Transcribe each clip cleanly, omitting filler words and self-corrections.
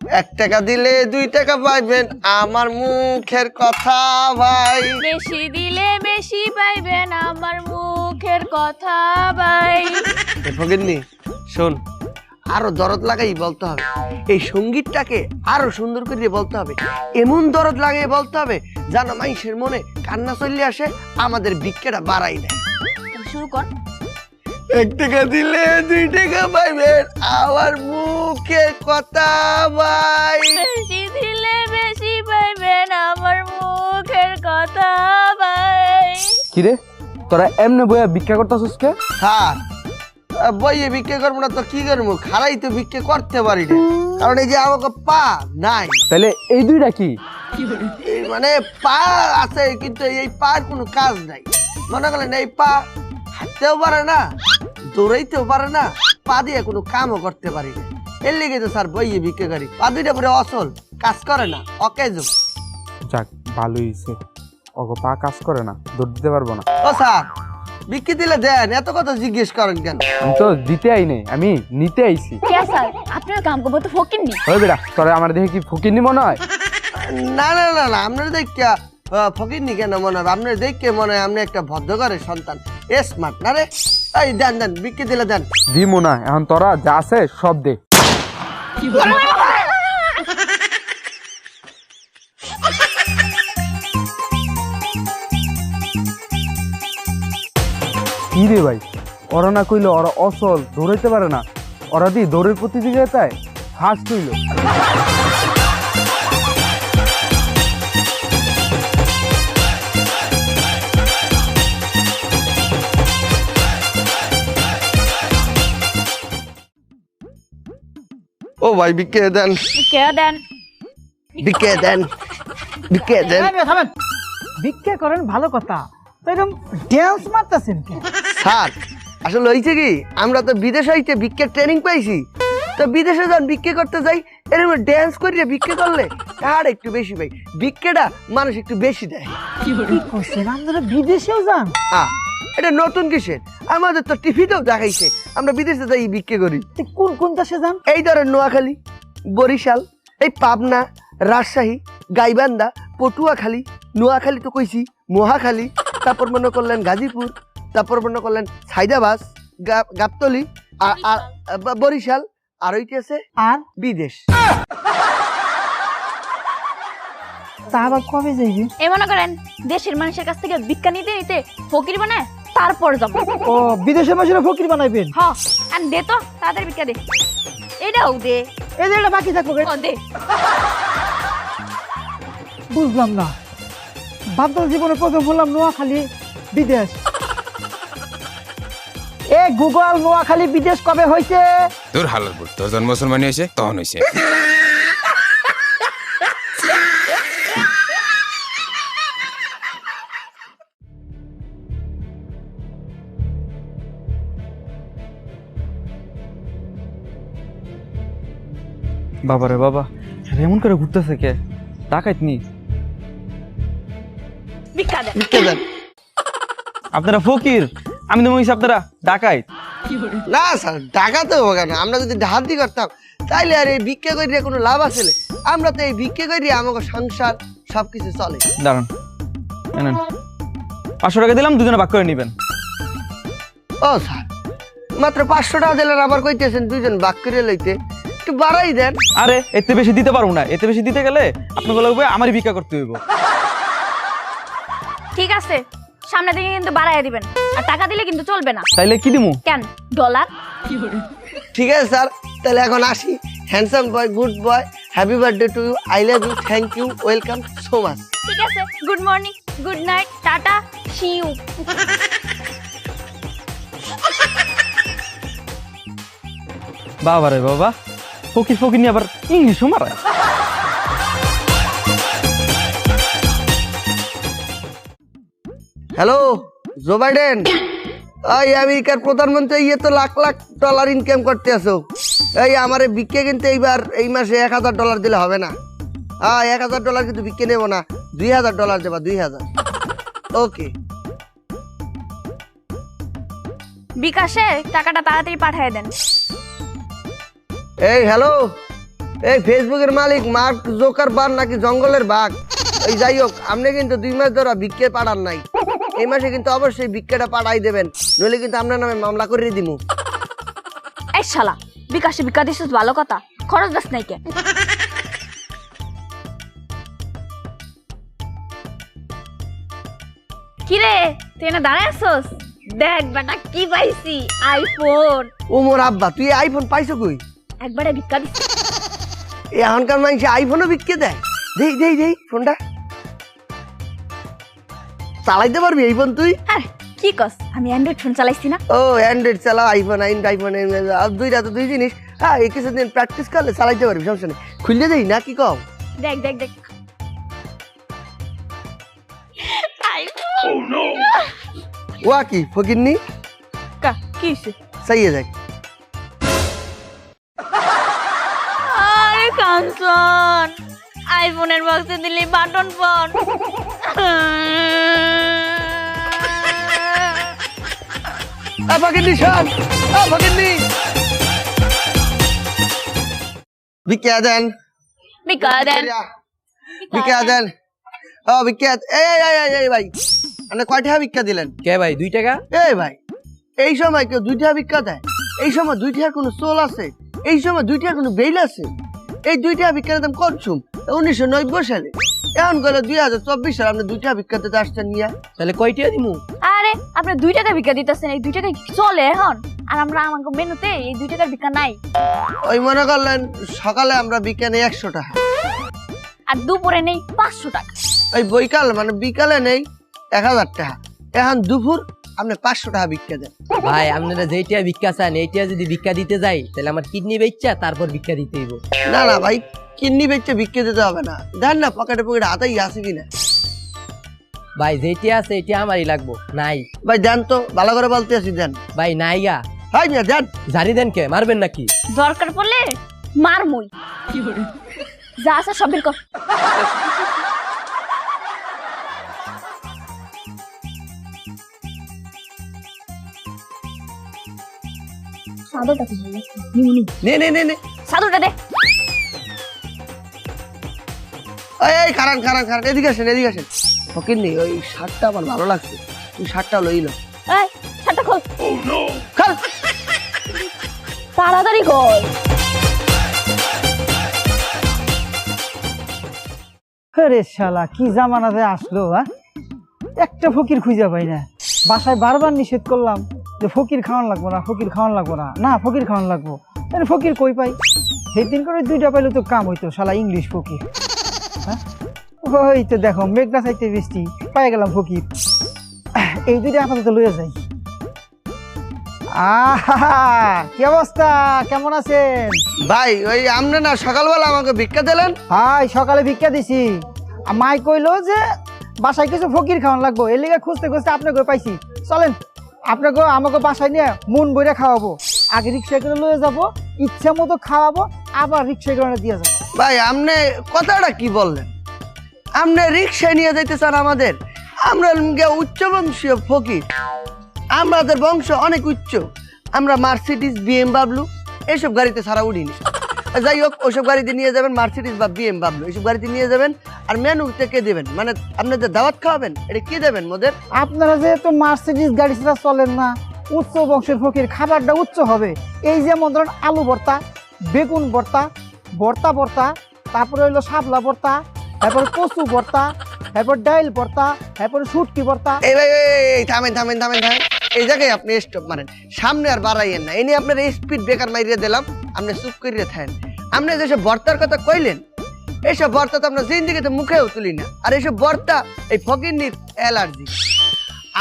টাকা দিলে 2 টাকা পাইবেন আমার মুখের কথা ভাই। বেশি দিলে বেশি পাইবেন আমার মুখের কথা ভাই। ফকিন্নি শোন, আরো দরদ লাগাই বলতে হবে, এই সঙ্গীতটাকে আরো সুন্দর করে বলতে হবে, এমন দরদ লাগিয়ে বলতে হবে যেন মানুষের মনে কান্না চলে আসে, আমাদের ভিক্ষাটা বাড়াই দেয়। শুরু কর। 1 টাকা দিলে 2 টাকা পাইবেন আমার মুখের কথা ভাই। বেশি দিলে বেশি পাইবেন আমার মুখের কথা ভাই। কিরে তোরা এমনে বইয়া ভিক্ষা করতেছিস কে? হ্যাঁ, বইয়ে ভিক্ষা করবো না তো কি করবো, খারাই তো ভিক্ষা করতে পারি না, কারণ এই যে আমাকে পা নাই। তাহলে এই দুইটা কি? এই মানে পা আছে কিন্তু এই পার কোনো কাজ নাই। মনে করেন এই পা হাঁটতেও পারে না, দৌড়াইতেও পারে না, পা দিয়ে কোনো কামও করতে পারি না। এর লেগে তো স্যার বইয়ে ভিক্ষা করি। পা দুইটা পুরো অচল, কাজ করে না, অকেজ। যাক ভালোই হইছে, ওগো পা কাজ করে না, দৌড় দিতে পারবো না। ও স্যার ভিক্ষা দিলে দেন, এত কথা জিজ্ঞেস করেন কেন? আমি তো দিতে আই নাই, আমি নিতে আইছি। কে স্যার আপনার কাম করবো তো ফকিরনি। ওই বেটা তোরা আমার দেখে কি ফকিরনি মনে হয়? না না না না, আপনার দেখা ফকিরনি কেন মনে হবে? আপনার দেখে মনে হয় আপনি একটা ভদ্রঘরের সন্তান, স্মার্ট না রে? এই দেন দেন, ভিক্ষা দিলে দেন। দিমু না, এখন তোরা যা আছে সব দে। কি রে ভাই, ওরা না কইলো ওরা অসল, দৌড়াইতে পারে না, ওরা দি দৌড়ের প্রতিযোগিতায় ফার্স্ট হইল। ও ভাই ভিক্ষা দেন, কে দেন? ভিক্ষা দেন, ভিক্ষা দেন। ভিক্ষা করেন ভালো কথা, তো এরকম ড্যান্স মারতেছেন কেন? স্যার আসলে হয়েছে কি, আমরা তো বিদেশ হইতে ভিক্ষার ট্রেনিং পাইছি, তো বিদেশে যখন ভিক্ষা করতে যাই এরকম ড্যান্স করিয়ে ভিক্ষা করলে আর একটু বেশি পাই, ভিক্ষাটা মানুষ একটু বেশি দেয়। কি করছেন আপনারা, বিদেশেও যান? এটা নতুন কিসের, আমাদের তো টিভিতেও দেখাইছে আমরা বিদেশে যাই ভিক্ষা করি। তো কোন কোন দেশে যান? এই ধরেন নোয়াখালী, বরিশাল, এই পাবনা, রাজশাহী, গাইবান্ধা, পটুয়াখালী, নোয়াখালী তো কইছি, মহাখালী, তারপর মনে করলেন গাজীপুর, তারপর মনে করলেন সাইদাবাস, গাবতলি, আর বরিশাল, আর ওইটি আছে আর বিদেশ। তা আবার কবে যাইবে? এ মনে করেন দেশের মানুষের কাছ থেকে ভিক্ষা নিতে নিতে ফকির বানায় তারপর যাব। ও বিদেশের মানুষেরা ফকির বানাইবেন? হ, আর দে তো তাদের ভিক্ষা দে। এটাও দে। এই যে এটা বাকি থাকবো। ও দে। বুঝলাম না, ভাবতাম জীবনে প্রথম বললাম নোয়াখালী বিদেশ। এ গুগল, নোয়াখালী বিদেশ কবে হয়েছে? তোর হালালপুর তোর জন্ম মুসলমানি হয়েছে তখন হয়েছে। বাবা রে বাবা, এমন করে ঘুরতেছে কে? ডাকাইত নি? ভিক্ষা দে। ভিক্ষা দেন। আপনারা ফকির, আমি তো মনে আপনারা ডাকাইত। না স্যার, ডাকাতে হবে কেন? আমরা যদি ডাহাতি করতাম তাইলে আর এই ভিক্ষা করিয়া কোনো লাভ আছে? আমরা তো এই ভিক্ষা করিয়া আমাকে সংসার সবকিছু চলে। দাঁড়ান, এনেন 500 টাকা দিলাম, দুজনে ভাগ করে নিবেন। ও স্যার, মাত্র 500 টাকা দিলেন, আবার কইতেছেন দুইজন ভাগ করে লইতে, একটু বাড়াই দেন। আরে এতে বেশি দিতে পারবো না, এতে বেশি দিতে গেলে আপনাকে লাগবে আমারই ভিক্ষা করতে হইব। ঠিক আছে, সামনে দিকে কিন্তু বাড়াইয়া দিবেন, আর টাকা দিলে কিন্তু চলবে না। তাইলে কি দিমু? কেন ডলার? ঠিক আছে স্যার, তাহলে এখন আসি। Handsome boy, good boy, happy birthday to you, I love you, thank you, welcome so much. ঠিক আছে, good morning, good night, tata, see you. বাবা রে বাবা, ফকির ফকির নিয়ে আবার ইংলিশও মারায়। হ্যালো জো বাইডেন, এই আমেরিকার প্রধানমন্ত্রী, ইয়ে তো লাখ লাখ ডলার ইনকাম করতে আসো। এই আমার ভিক্ষে কিন্তু এইবার এই মাসে $1000 দিলে হবে না। হ্যাঁ, $1000 কিন্তু ভিক্ষে নেবো না, $2000 দেবা, 2000। ওকে, বিকাশে টাকাটা তাড়াতাড়ি পাঠিয়ে দেন। এই হ্যালো, এই ফেসবুকের মালিক মার্ক জোকারবার্গ নাকি জঙ্গলের বাঘ, এই যাই হোক আপনি কিন্তু 2 মাস ধরে ভিক্ষে পাঠান নাই, এই মাসে কিন্তু অবশ্যই ভিক্ষাটা পাঠাই দেবেন, নইলে কিন্তু আপনার নামে মামলা করে দিমু। এই শালা বিকাশে বিকা দিছিস ভালো কথা, খরচ দাস নাই কে? কিরে তুই না দাঁড়ায় আসছস? দেখ বেটা কি পাইছি, আইফোন। ও মোর আব্বা, তুই আইফোন পাইছো কই? একবারে ভিক্ষা দিছি। এখনকার মানুষ আইফোনও বিক্রি দেয়। দেই দেই দেই ফোনটা চালাইতে পারবি এই ফোন তুই? আরে কি কস, আমি অ্যান্ড্রয়েড ফোন চালাইছি না। ও অ্যান্ড্রয়েড চালাও, আইফোন দুইটা তো দুই জিনিস। হ্যাঁ এই কিছুদিন প্র্যাকটিস করলে চালাইতে পারবি, সমস্যা নেই। খুললে দেই না কি কও? দেখ দেখ দেখ আইফোন। ওয়া কি ফকিরনি কা কি হইছে? চাইয়ে দেখ। আরে কাঞ্চন, আইফোনের বক্সে দিলি বাটন ফোন। ফকিরনি শোন, ফকিরনি বিক্রিয়া দেন, বিকা দেন। বিক্রিয়া দেন। ও বিক্রিয়া, এই ভাই আপনি কয় টাকা ভিক্ষা দিলেন? কে ভাই 2 টাকা? এই ভাই এই সময় কেউ 2 টাকা ভিক্ষা দেয়? এই সময় 2 টাকার কোনো চোল আছে? এই সময় 2 টাকার কোনো বেল আছে? এই 2 টাকা ভিক্ষার দাম করছুম 1990 সালে, এখন গেলে 2024 সালে আপনি 2 টাকা ভিক্ষা দিতে আসছেন নিয়া। তাহলে কয়টা দিমু? আরে আপনি 2 টাকা ভিক্ষা দিতেছেন, এই 2 টাকা কি চলে এখন? আর আমরা আমাকে মেনুতে এই 2 টাকার ভিক্ষা নাই। ওই মনে করলেন সকালে আমরা ভিক্ষা নেই 100 টাকা, আর দুপুরে নেই 500 টাকা। ওই বৈকাল মানে বিকালে নেই 1000 টাকা, এখন দুপুর আপনি 500 টাকা ভিক্ষা দেন। ভাই আপনারা যেইটা ভিক্ষা চান এইটা যদি ভিক্ষা দিতে যাই তাহলে আমার কিডনি বেচা তারপর ভিক্ষা দিতে হইব। না না ভাই, কিডনি বেচে ভিক্ষা দিতে হবে না, দেন না পকেটে পকেটে হাতেই আছে কিনা। ভাই যেইটা আছে এটা আমারই লাগবো। নাই ভাই দেন তো, ভালো করে বলতে আছি দেন। ভাই নাই গা। ভাই মিয়া দেন। জারি দেন কে, মারবেন নাকি? দরকার পড়লে মার মই। যা আছে সব বের কর। সাদরটা কি বলে? নে নে নে নে, সাদরটা দে। এই খারান খারান খারান, এদিকে আসেন এদিকে আসেন। ফকিরনি ওই শার্টটা আমার ভালো লাগছে, তুই শার্টটা লইল। এই শার্টটা খোল, খোল তাড়াতাড়ি খোল। আরে শালা কি জামানাতে আসলো, হ্যাঁ একটা ফকির খুঁজে পাই না। বাসায় বারবার নিষেধ করলাম যে ফকির খাওয়ান লাগবো না, ফকির খাওয়ান লাগবো না, না ফকির খাওয়ান লাগবো। তাহলে ফকির কই পাই? সেই দিন করে 2টা পাইলে তো কাম হইতো, শালা ইংলিশ ফকির। হ্যাঁ ওই তো দেখো মেঘনা চাইতে বৃষ্টি, পাই গেলাম ফকির। এই 2টা আপাতত লইয়া যাই। আহা কি অবস্থা, কেমন আছেন ভাই? ওই আপনি না সকালবেলা আমাকে ভিক্ষা দিলেন? ভাই? সকালে ভিক্ষা দিছি, মাই কইলো যে বাসায় কিছু ফকির খাওয়ান লাগবো, এর লিগে খুঁজতে খুঁজতে আপনাকে পাইছি। চলেন আপনাকে আমাকে বাসায় নিয়ে মন বইরা খাওয়াবো, আগে রিক্সায় করে লয়ে যাবো, ইচ্ছা মতো খাওয়াবো, আবার রিক্সায় করে দিয়ে যাবো। ভাই আপনি কথাটা কি বললেন? আপনি রিক্সায় নিয়ে যাইতে চান আমাদের? আমরা উচ্চ বংশীয় ফকির, আমাদের বংশ অনেক উচ্চ, আমরা মার্সিডিজ BMW এইসব গাড়িতে ছাড়া উঠিনি। যাই হোক ওইসব গাড়িতে নিয়ে যাবেন, মার্সিডিজ বা BMW এইসব গাড়িতে নিয়ে যাবেন। আর মেনুতে কে দেবেন, মানে আপনাদের দাওয়াত খাওয়াবেন, এটা কি দেবেন মোদের? আপনারা যেহেতু মার্সিডিজ গাড়ি ছাড়া চলেন না, উচ্চ বংশের ফকির, খাবারটা উচ্চ হবে। এই যেমন ধরেন আলু ভর্তা, বেগুন ভর্তা, ভর্তা ভর্তা, তারপরে হইলো শাপলা ভর্তা, তারপর কচু ভর্তা, তারপর ডাইল ভর্তা, তারপর শুটকি ভর্তা। এই ভাই এই থামেন থামেন থামেন থামেন, এই জায়গায় আপনি স্টপ মারেন, সামনে আর বাড়াইয়েন না। এনে আপনার স্পিড ব্রেকার মারিয়ে দিলাম, আপনি চুপ করিয়ে থাকেন। আপনি যেসব ভর্তার কথা কইলেন এইসব ভর্তা তো আমরা জিন্দিগিতে মুখেও তুলি না, আর এইসব ভর্তা এই ফকিরনির অ্যালার্জি।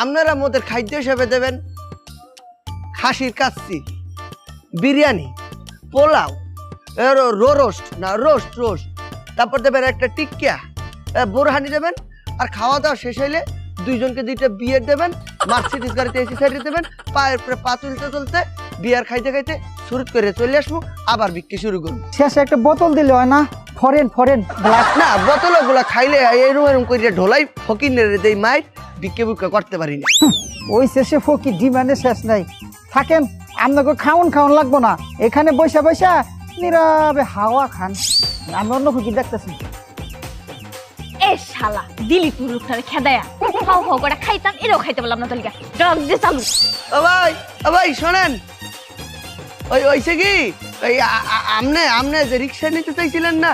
আপনারা মোদের খাদ্য হিসেবে দেবেন খাসির কাচ্চি, বিরিয়ানি, পোলাও, রোস্ট না রোস্ট রোস্ট, তারপর দেবেন একটা টিক্কা, বোরহানি দেবেন। আর খাওয়া দাওয়া শেষ হইলে 2জনকে 2টা বিয়ার দেবেন, মার্সিডিজ গাড়িতে এসি সাইডে দেবেন, পায়ের পরে পা তুলতে তুলতে বিয়ার খাইতে খাইতে শুরু করে চলে আসবো, আবার বিক্রি শুরু করবো। শেষে একটা বোতল দিলে হয় না? ফরেন ফরেন ব্ল্যাক না বোতল গুলা খাইলে এরম এরম করে ঢোলাই ফকিনের দেই মাইর, বিক্রি বুক্কা করতে পারি না। ওই শেষে ফকির ডিমান্ডে শেষ নাই। থাকেন আপনাকে খাওন খাওন লাগবো না, এখানে বৈশা বৈশা নীরবে হাওয়া খান, আমি অন্য ফকির দেখতেছি। এ শালা দিলি তুই লোকটারে খেদায়া খাও খাও করে খাইতাম, এরাও খাইতে পারলাম না তলিকা ড্রাগ দিয়ে চালু। ও ভাই শোনেন, ওইছে কি ওই আমনে যে রিক্সা নিতে চাইছিলেন না,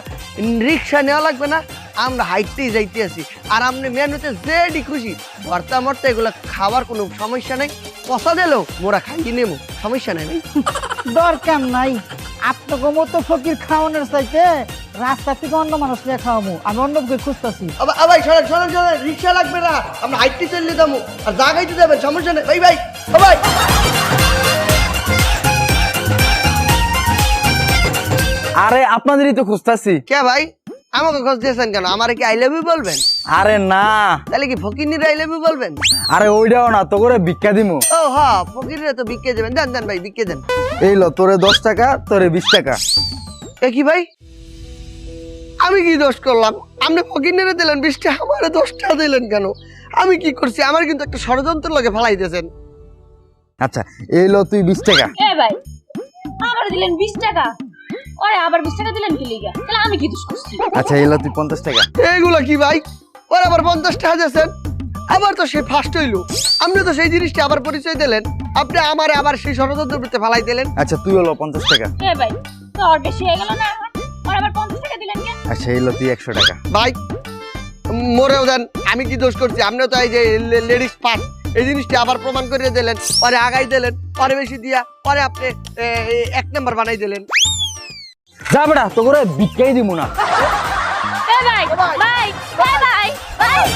রিক্সা নেওয়া লাগবে না, আমরা হাইটতেই যাইতে আছি। আর আপনি মেনুতে যেডি খুশি ভর্তা মর্তা এগুলো খাওয়ার কোনো সমস্যা নেই, পচা দিলেও মোরা খাইয়ে নেবো, সমস্যা নেই ভাই। দরকার নাই, আপনাকে মতো ফকির খাওয়ানোর চাইতে রাস্তা থেকে অন্য মানুষ নিয়ে খাওয়াবো, আমি অন্য ফকির খুঁজতেছি। ভাই শোনেন রিক্সা লাগবে না, আমরা হাইটতে চললে যাবো, আর জাগাইতে যাবেন, সমস্যা নেই ভাই। ভাই ও ভাই আরে আপনাদেরই তো খুঁজতাছি। কে ভাই আমাকে খোঁজ দিয়েছেন কেন? আমার কি আই লাভ ইউ বলবেন? আরে না, তাহলে কি ফকিরনির আই লাভ ইউ বলবেন? আরে ওইটাও না, তো করে ভিক্ষা দিমু। ও হ্যাঁ, ফকিরে তো বিক্কে দেবেন, দেন ভাই বিক্কে দেন। এই লো তোরে 10 টাকা, তোরে 20 টাকা। এ কি ভাই, আমি কি দোষ করলাম? আপনি ফকিরনিরে দিলেন 20 টাকা, আমারে 10 টাকা দিলেন কেন? আমি কি করছি? আমার কিন্তু একটা ষড়যন্ত্র লাগে ফেলাইতেছেন। আচ্ছা এই লো তুই 20 টাকা। এ ভাই আবার দিলেন 20 টাকা, ওরে আবার 20 টাকা দিলেন কি লিগা? তাহলে আমি কি দোষ করছি? আচ্ছা এই লো তুই 50 টাকা। এইগুলা কি ভাই? ওর আবার 50 টাকা দিয়েছেন, আবার তো সে ফার্স্ট হইলো। আপনি তো সেই জিনিসটা আবার পরিচয় দিলেন, আপনি আমারে আবার সেই ষড়যন্ত্র করতে ফেলাই দিলেন। আচ্ছা তুই হলো 50 টাকা। এ ভাই তোর বেশি হয়ে গেল না? ওর আবার 50 টাকা দিলেন কেন? আচ্ছা এই লো তুই 100 টাকা। ভাই মরেও দেন, আমি কি দোষ করছি? আপনি তো এই যে লেডিস পার্ট এই জিনিসটা আবার প্রমাণ করে দিলেন, পরে আগাই দিলেন, পরে বেশি দিয়া, পরে আপনি 1 নাম্বার বানাই দিলেন। যা বেটা, তো করে ভিক্ষাই দিমু না। এ ভাই ভাই ভাই ভাই ভাই